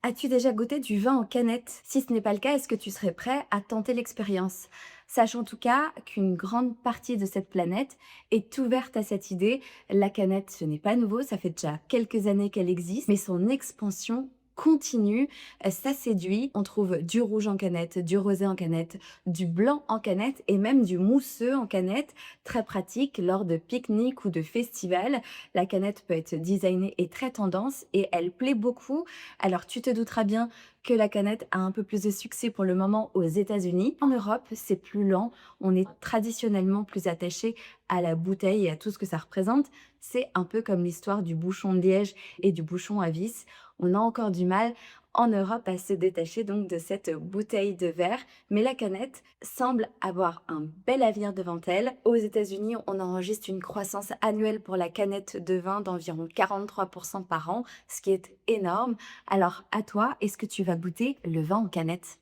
As-tu déjà goûté du vin en canette? Si ce n'est pas le cas, est-ce que tu serais prêt à tenter l'expérience? Sache en tout cas qu'une grande partie de cette planète est ouverte à cette idée. La canette, ce n'est pas nouveau, ça fait déjà quelques années qu'elle existe, mais son expansion continue, ça séduit. On trouve du rouge en canette, du rosé en canette, du blanc en canette et même du mousseux en canette, très pratique lors de pique-niques ou de festivals. La canette peut être designée et très tendance et elle plaît beaucoup. Alors, tu te douteras bien que la canette a un peu plus de succès pour le moment aux États-Unis. En Europe, c'est plus lent. On est traditionnellement plus attaché à la bouteille et à tout ce que ça représente. C'est un peu comme l'histoire du bouchon de liège et du bouchon à vis. On a encore du mal en Europe à se détacher donc de cette bouteille de verre, mais la canette semble avoir un bel avenir devant elle. Aux États-Unis, on enregistre une croissance annuelle pour la canette de vin d'environ 43% par an, ce qui est énorme. Alors, à toi, est-ce que tu vas goûter le vin en canette?